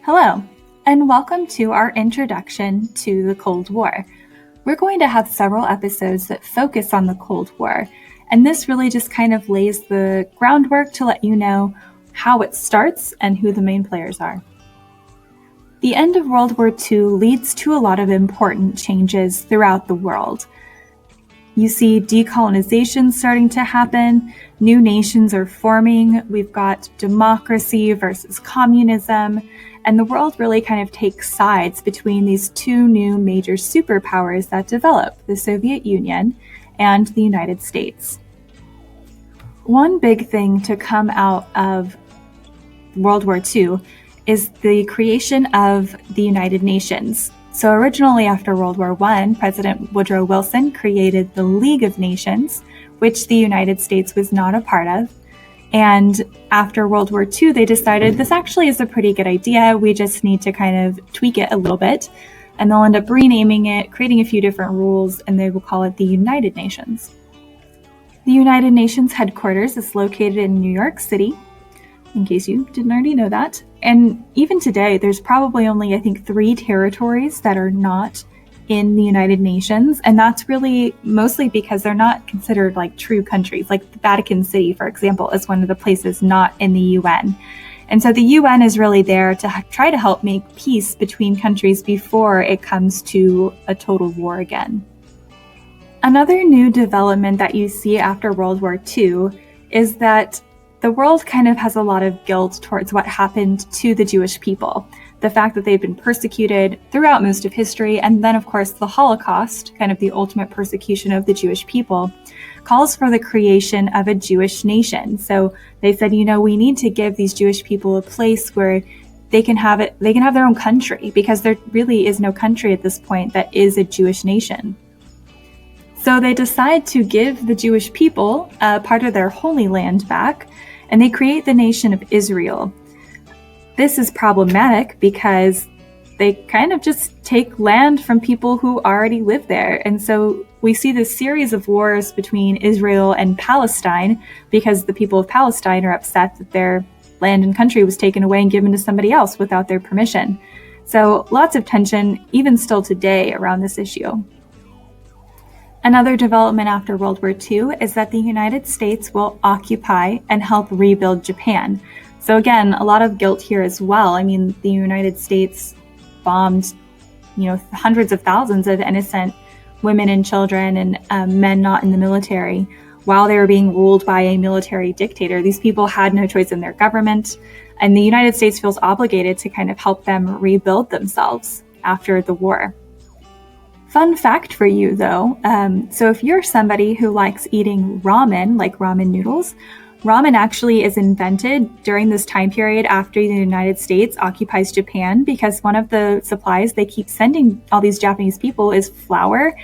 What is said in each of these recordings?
Hello, and welcome to our introduction to the Cold War. We're going to have several episodes that focus on the Cold War, and this really just kind of lays the groundwork to let you know how it starts and who the main players are. The end of World War II leads to a lot of important changes throughout the world. You see decolonization starting to happen, new nations are forming, we've got democracy versus communism, and the world really kind of takes sides between these two new major superpowers that develop, the Soviet Union and the United States. One big thing to come out of World War II is the creation of the United Nations. So originally after World War I, President Woodrow Wilson created the League of Nations, which the United States was not a part of. And after World War II, they decided this actually is a pretty good idea. We just need to kind of tweak it a little bit. And they'll end up renaming it, creating a few different rules, and they will call it the United Nations. The United Nations headquarters is located in New York City, in case you didn't already know that. And even today, there's probably only, I think, 3 territories that are not in the United Nations. And that's really mostly because they're not considered like true countries. Like the Vatican City, for example, is one of the places not in the UN. And so the UN is really there to try to help make peace between countries before it comes to a total war again. Another new development that you see after World War II is that the world kind of has a lot of guilt towards what happened to the Jewish people. The fact that they've been persecuted throughout most of history, and then of course the Holocaust, kind of the ultimate persecution of the Jewish people, calls for the creation of a Jewish nation. So they said, we need to give these Jewish people a place where they can have their own country, because there really is no country at this point that is a Jewish nation. So they decide to give the Jewish people a part of their Holy Land back, and they create the nation of Israel. This is problematic because they kind of just take land from people who already live there. And so we see this series of wars between Israel and Palestine because the people of Palestine are upset that their land and country was taken away and given to somebody else without their permission. So lots of tension, even still today, around this issue. Another development after World War II is that the United States will occupy and help rebuild Japan. So again, a lot of guilt here as well. I mean, the United States bombed, hundreds of thousands of innocent women and children and men not in the military while they were being ruled by a military dictator. These people had no choice in their government, and the United States feels obligated to kind of help them rebuild themselves after the war. Fun fact for you, though, so if you're somebody who likes eating ramen, like ramen noodles, ramen actually is invented during this time period after the United States occupies Japan, because one of the supplies they keep sending all these Japanese people is flour.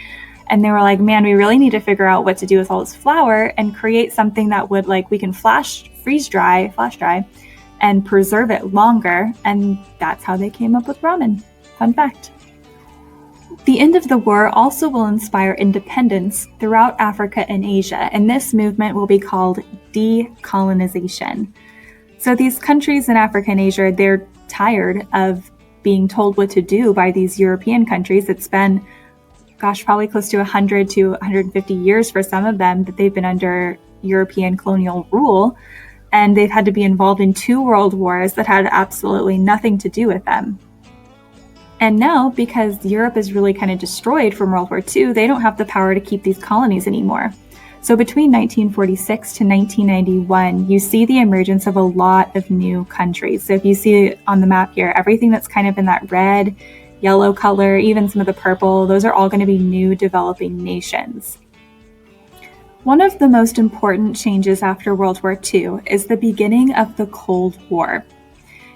And they were like, man, we really need to figure out what to do with all this flour and create something that would, we can flash dry, and preserve it longer. And that's how they came up with ramen. Fun fact. The end of the war also will inspire independence throughout Africa and Asia, and this movement will be called Decolonization. So these countries in Africa and Asia, they're tired of being told what to do by these European countries. It's been, probably close to 100 to 150 years for some of them that they've been under European colonial rule, and they've had to be involved in 2 world wars that had absolutely nothing to do with them. And now, because Europe is really kind of destroyed from World War II, they don't have the power to keep these colonies anymore. So between 1946 to 1991, you see the emergence of a lot of new countries. So if you see on the map here, everything that's kind of in that red, yellow color, even some of the purple, those are all going to be new developing nations. One of the most important changes after World War II is the beginning of the Cold War.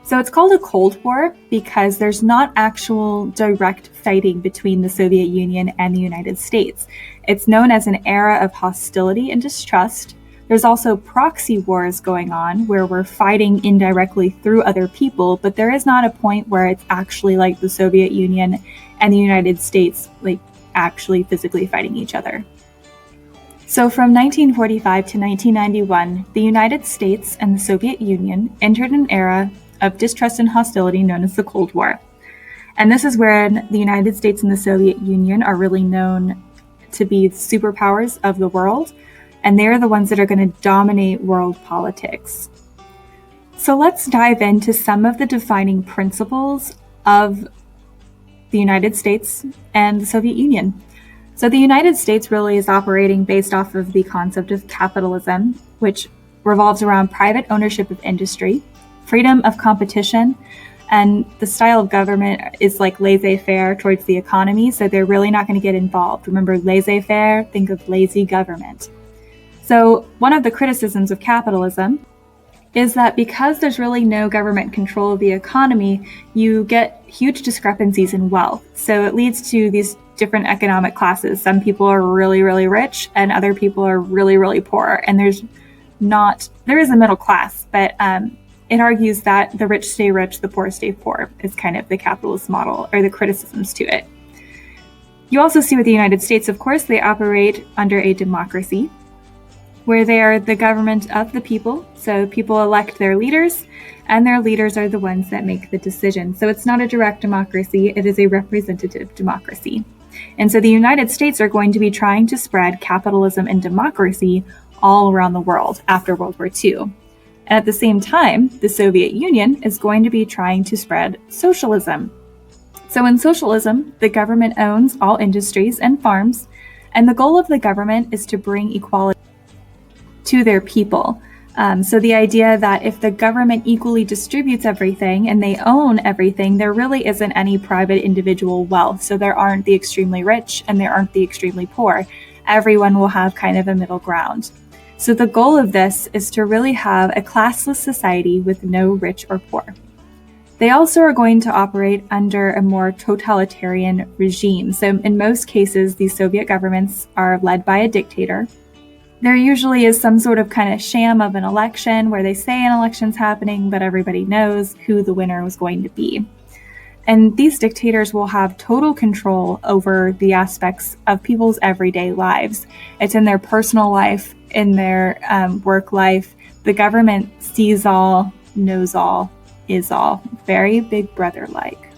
So it's called a Cold War because there's not actual direct fighting between the Soviet Union and the United States. It's known as an era of hostility and distrust. There's also proxy wars going on where we're fighting indirectly through other people, but there is not a point where it's actually like the Soviet Union and the United States actually physically fighting each other. So from 1945 to 1991, the United States and the Soviet Union entered an era of distrust and hostility known as the Cold War. And this is where the United States and the Soviet Union are really known to be superpowers of the world, and they're the ones that are going to dominate world politics. So let's dive into some of the defining principles of the United States and the Soviet Union. So the United States really is operating based off of the concept of capitalism, which revolves around private ownership of industry, freedom of competition, and the style of government is like laissez-faire towards the economy, so they're really not going to get involved. Remember, laissez-faire, think of lazy government. So one of the criticisms of capitalism is that because there's really no government control of the economy, you get huge discrepancies in wealth. So it leads to these different economic classes. Some people are really, really rich and other people are really, really poor. And there is a middle class, but it argues that the rich stay rich, the poor stay poor is kind of the capitalist model or the criticisms to it. You also see with the United States, of course, they operate under a democracy, where they are the government of the people. So people elect their leaders, and their leaders are the ones that make the decision. So it's not a direct democracy, it is a representative democracy. And so the United States are going to be trying to spread capitalism and democracy all around the world after World War II. And at the same time, the Soviet Union is going to be trying to spread socialism. So in socialism, the government owns all industries and farms, and the goal of the government is to bring equality to their people. So the idea that if the government equally distributes everything and they own everything, there really isn't any private individual wealth. So there aren't the extremely rich and there aren't the extremely poor. Everyone will have kind of a middle ground. So the goal of this is to really have a classless society with no rich or poor. They also are going to operate under a more totalitarian regime. So in most cases, these Soviet governments are led by a dictator. There usually is some sort of kind of sham of an election where they say an election's happening, but everybody knows who the winner was going to be. And these dictators will have total control over the aspects of people's everyday lives. It's in their personal life, in their work life. The government sees all, knows all, is all. Very Big Brother-like.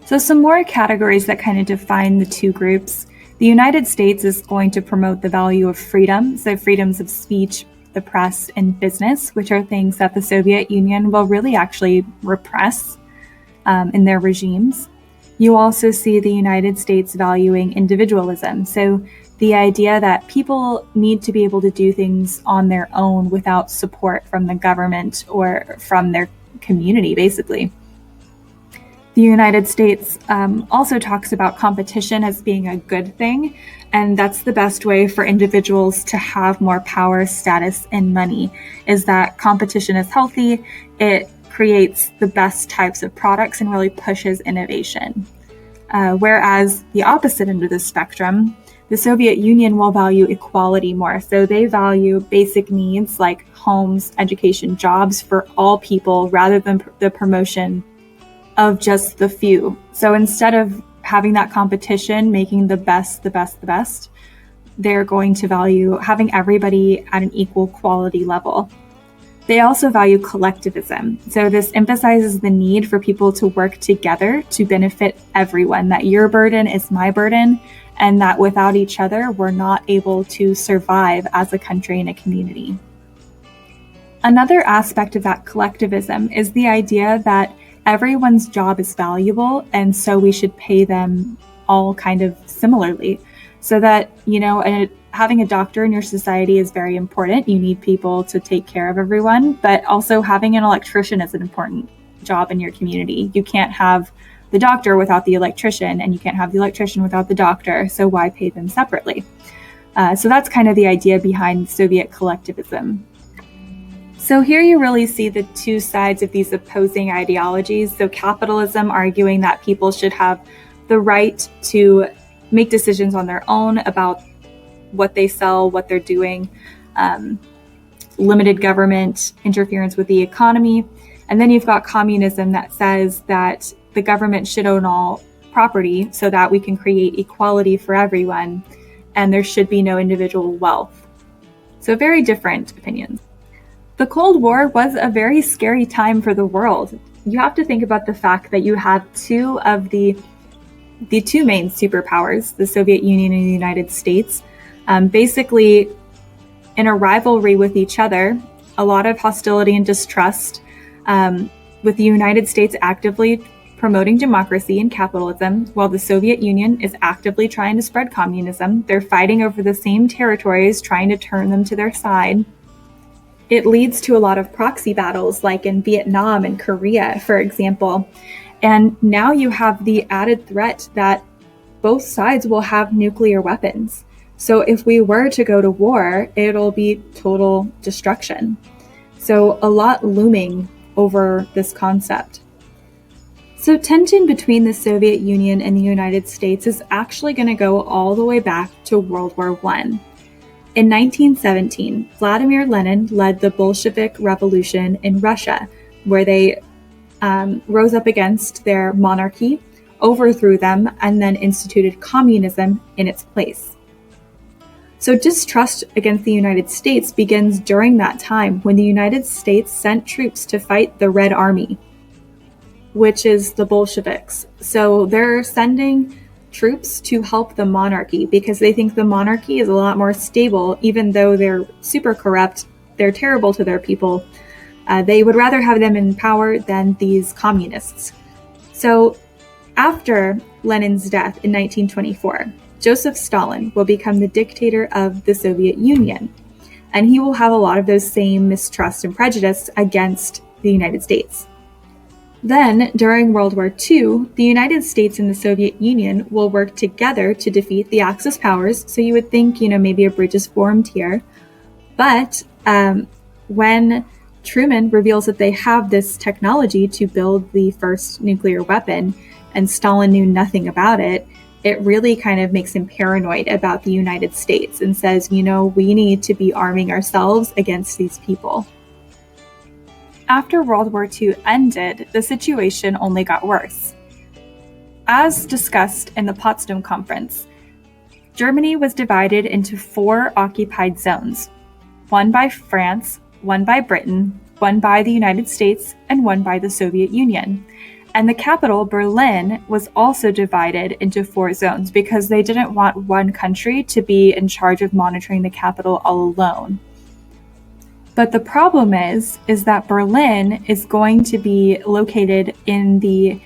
So some more categories that kind of define the two groups. The United States is going to promote the value of freedom, so freedoms of speech, the press, and business, which are things that the Soviet Union will really actually repress in their regimes. You also see the United States valuing individualism, so the idea that people need to be able to do things on their own without support from the government or from their community, basically. The United States also talks about competition as being a good thing, and that's the best way for individuals to have more power, status, and money, is that competition is healthy, it creates the best types of products and really pushes innovation. Whereas the opposite end of the spectrum, the Soviet Union will value equality more. So they value basic needs like homes, education, jobs for all people rather than the promotion of just the few. So instead of having that competition, making the best, they're going to value having everybody at an equal quality level. They also value collectivism. So this emphasizes the need for people to work together to benefit everyone, that your burden is my burden, and that without each other, we're not able to survive as a country and a community. Another aspect of that collectivism is the idea that everyone's job is valuable, and so we should pay them all kind of similarly. So that, having a doctor in your society is very important. You need people to take care of everyone, but also having an electrician is an important job in your community. You can't have the doctor without the electrician, and you can't have the electrician without the doctor, so why pay them separately? So that's kind of the idea behind Soviet collectivism. So here you really see the two sides of these opposing ideologies. So capitalism arguing that people should have the right to make decisions on their own about what they sell, what they're doing, limited government interference with the economy. And then you've got communism that says that the government should own all property so that we can create equality for everyone, and there should be no individual wealth. So very different opinions. The Cold War was a very scary time for the world. You have to think about the fact that you have two of the two main superpowers, the Soviet Union and the United States, basically in a rivalry with each other, a lot of hostility and distrust, with the United States actively promoting democracy and capitalism, while the Soviet Union is actively trying to spread communism. They're fighting over the same territories, trying to turn them to their side. It leads to a lot of proxy battles, like in Vietnam and Korea, for example. And now you have the added threat that both sides will have nuclear weapons. So if we were to go to war, it'll be total destruction. So a lot looming over this concept. So tension between the Soviet Union and the United States is actually going to go all the way back to World War I. In 1917, Vladimir Lenin led the Bolshevik Revolution in Russia, where they rose up against their monarchy, overthrew them, and then instituted communism in its place. So distrust against the United States begins during that time when the United States sent troops to fight the Red Army, which is the Bolsheviks. So they're sending troops to help the monarchy because they think the monarchy is a lot more stable, even though they're super corrupt, they're terrible to their people. They would rather have them in power than these communists. So after Lenin's death in 1924, Joseph Stalin will become the dictator of the Soviet Union, and he will have a lot of those same mistrust and prejudice against the United States. Then, during World War II, the United States and the Soviet Union will work together to defeat the Axis powers, so you would think, maybe a bridge is formed here. But when Truman reveals that they have this technology to build the first nuclear weapon, and Stalin knew nothing about it, it really kind of makes him paranoid about the United States and says, we need to be arming ourselves against these people. After World War II ended, the situation only got worse. As discussed in the Potsdam Conference, Germany was divided into 4 occupied zones, one by France, one by Britain, one by the United States, and one by the Soviet Union. And the capital, Berlin, was also divided into 4 zones because they didn't want one country to be in charge of monitoring the capital all alone. But the problem is that Berlin is going to be located in the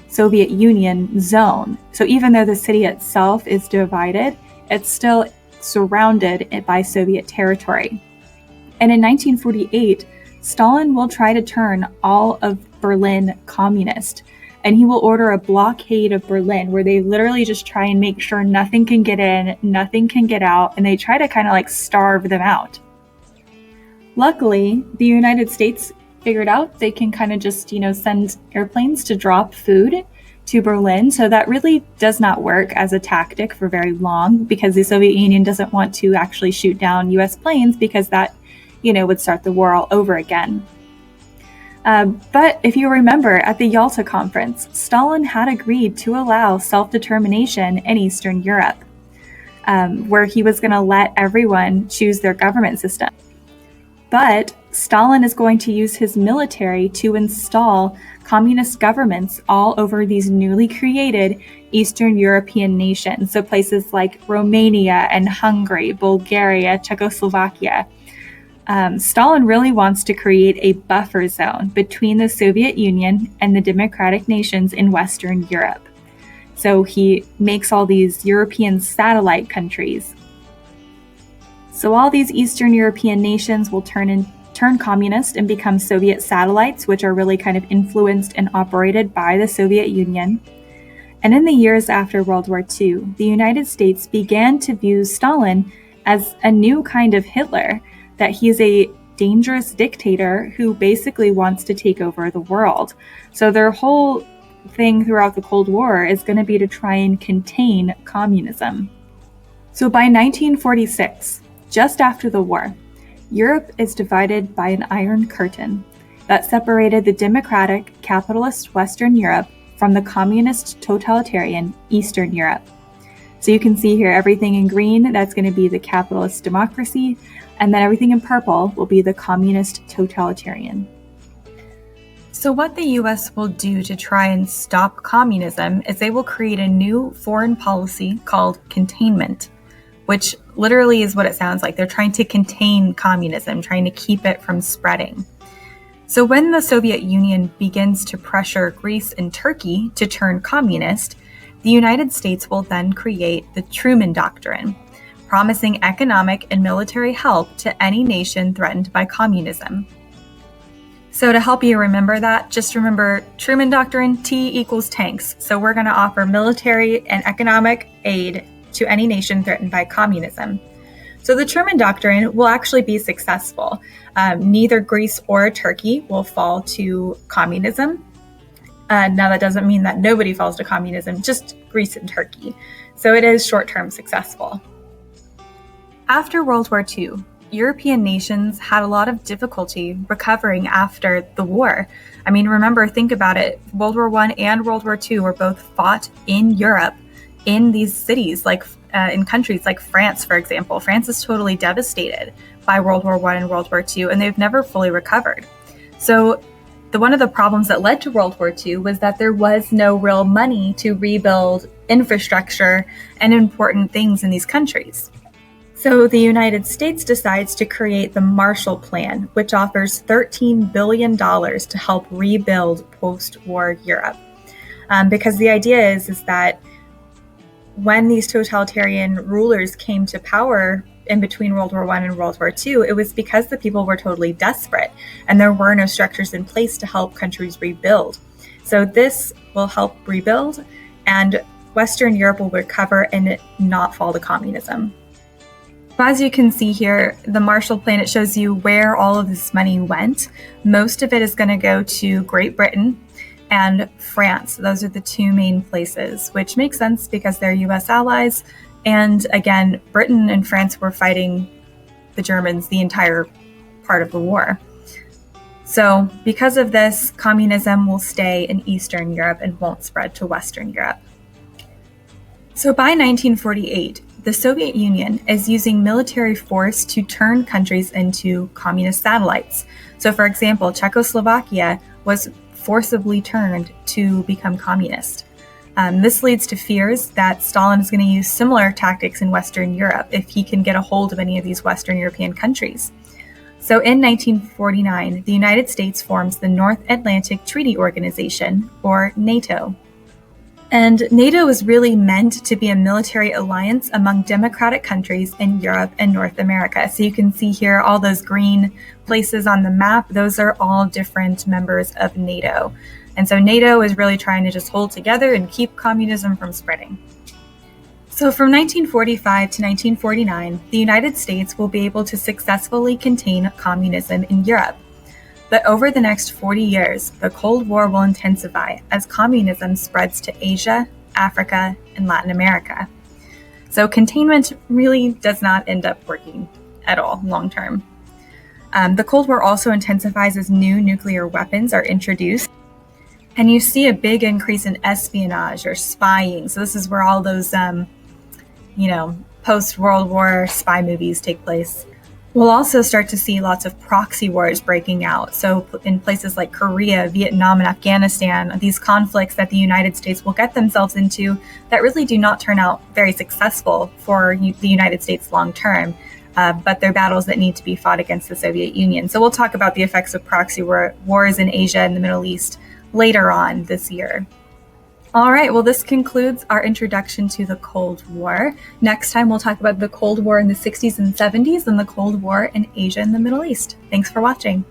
Soviet Union zone. So even though the city itself is divided, it's still surrounded by Soviet territory. And in 1948, Stalin will try to turn all of Berlin communist, and he will order a blockade of Berlin where they literally just try and make sure nothing can get in, nothing can get out, and they try to kind of starve them out. Luckily, the United States figured out they can kind of just, send airplanes to drop food to Berlin. So that really does not work as a tactic for very long because the Soviet Union doesn't want to actually shoot down US planes because that, would start the war all over again. But if you remember, at the Yalta Conference, Stalin had agreed to allow self-determination in Eastern Europe, where he was going to let everyone choose their government system. But Stalin is going to use his military to install communist governments all over these newly created Eastern European nations, so places like Romania and Hungary, Bulgaria, Czechoslovakia. Stalin really wants to create a buffer zone between the Soviet Union and the democratic nations in Western Europe. So he makes all these European satellite countries. So all these Eastern European nations will turn communist and become Soviet satellites, which are really kind of influenced and operated by the Soviet Union. And in the years after World War II, the United States began to view Stalin as a new kind of Hitler, that he's a dangerous dictator who basically wants to take over the world. So their whole thing throughout the Cold War is going to be to try and contain communism. So by 1946, just after the war, Europe is divided by an Iron Curtain that separated the democratic, capitalist Western Europe from the communist, totalitarian Eastern Europe. So you can see here everything in green, that's going to be the capitalist democracy, and then everything in purple will be the communist totalitarian. So what the US will do to try and stop communism is they will create a new foreign policy called containment, which literally is what it sounds like. They're trying to contain communism, trying to keep it from spreading. So when the Soviet Union begins to pressure Greece and Turkey to turn communist, the United States will then create the Truman Doctrine, promising economic and military help to any nation threatened by communism. So to help you remember that, just remember Truman Doctrine, T equals tanks. So we're going to offer military and economic aid to any nation threatened by communism. So the Truman Doctrine will actually be successful. Neither Greece or Turkey will fall to communism. Now that doesn't mean that nobody falls to communism, just Greece and Turkey. So it is short-term successful. After World War II, European nations had a lot of difficulty recovering after the war. I mean, remember, think about it. World War I and World War II were both fought in Europe, in these cities, like in countries like France, for example. France is totally devastated by World War I and World War II, and they've never fully recovered. So one of the problems that led to World War II was that there was no real money to rebuild infrastructure and important things in these countries. So the United States decides to create the Marshall Plan, which offers $13 billion to help rebuild post-war Europe. Because the idea is that when these totalitarian rulers came to power in between World War I and World War II, it was because the people were totally desperate and there were no structures in place to help countries rebuild. So this will help rebuild, and Western Europe will recover and not fall to communism. As you can see here, the Marshall Plan, it shows you where all of this money went. Most of it is going to go to Great Britain and France. Those are the two main places, which makes sense because they're US allies. And again, Britain and France were fighting the Germans the entire part of the war. So because of this, communism will stay in Eastern Europe and won't spread to Western Europe. So by 1948, the Soviet Union is using military force to turn countries into communist satellites. So for example, Czechoslovakia was forcibly turned to become communist. This leads to fears that Stalin is going to use similar tactics in Western Europe if he can get a hold of any of these Western European countries. So in 1949, the United States forms the North Atlantic Treaty Organization, or NATO. And NATO is really meant to be a military alliance among democratic countries in Europe and North America. So you can see here all those green places on the map. Those are all different members of NATO. And so NATO is really trying to just hold together and keep communism from spreading. So from 1945 to 1949, the United States will be able to successfully contain communism in Europe. But over the next 40 years, the Cold War will intensify as communism spreads to Asia, Africa, and Latin America. So containment really does not end up working at all long term. The Cold War also intensifies as new nuclear weapons are introduced. And you see a big increase in espionage or spying. So this is where all those, post-World War spy movies take place. We'll also start to see lots of proxy wars breaking out. So in places like Korea, Vietnam, and Afghanistan, these conflicts that the United States will get themselves into that really do not turn out very successful for the United States long term, but they're battles that need to be fought against the Soviet Union. So we'll talk about the effects of proxy wars in Asia and the Middle East later on this year. All right, well, this concludes our introduction to the Cold War. Next time, we'll talk about the Cold War in the 60s and 70s and the Cold War in Asia and the Middle East. Thanks for watching.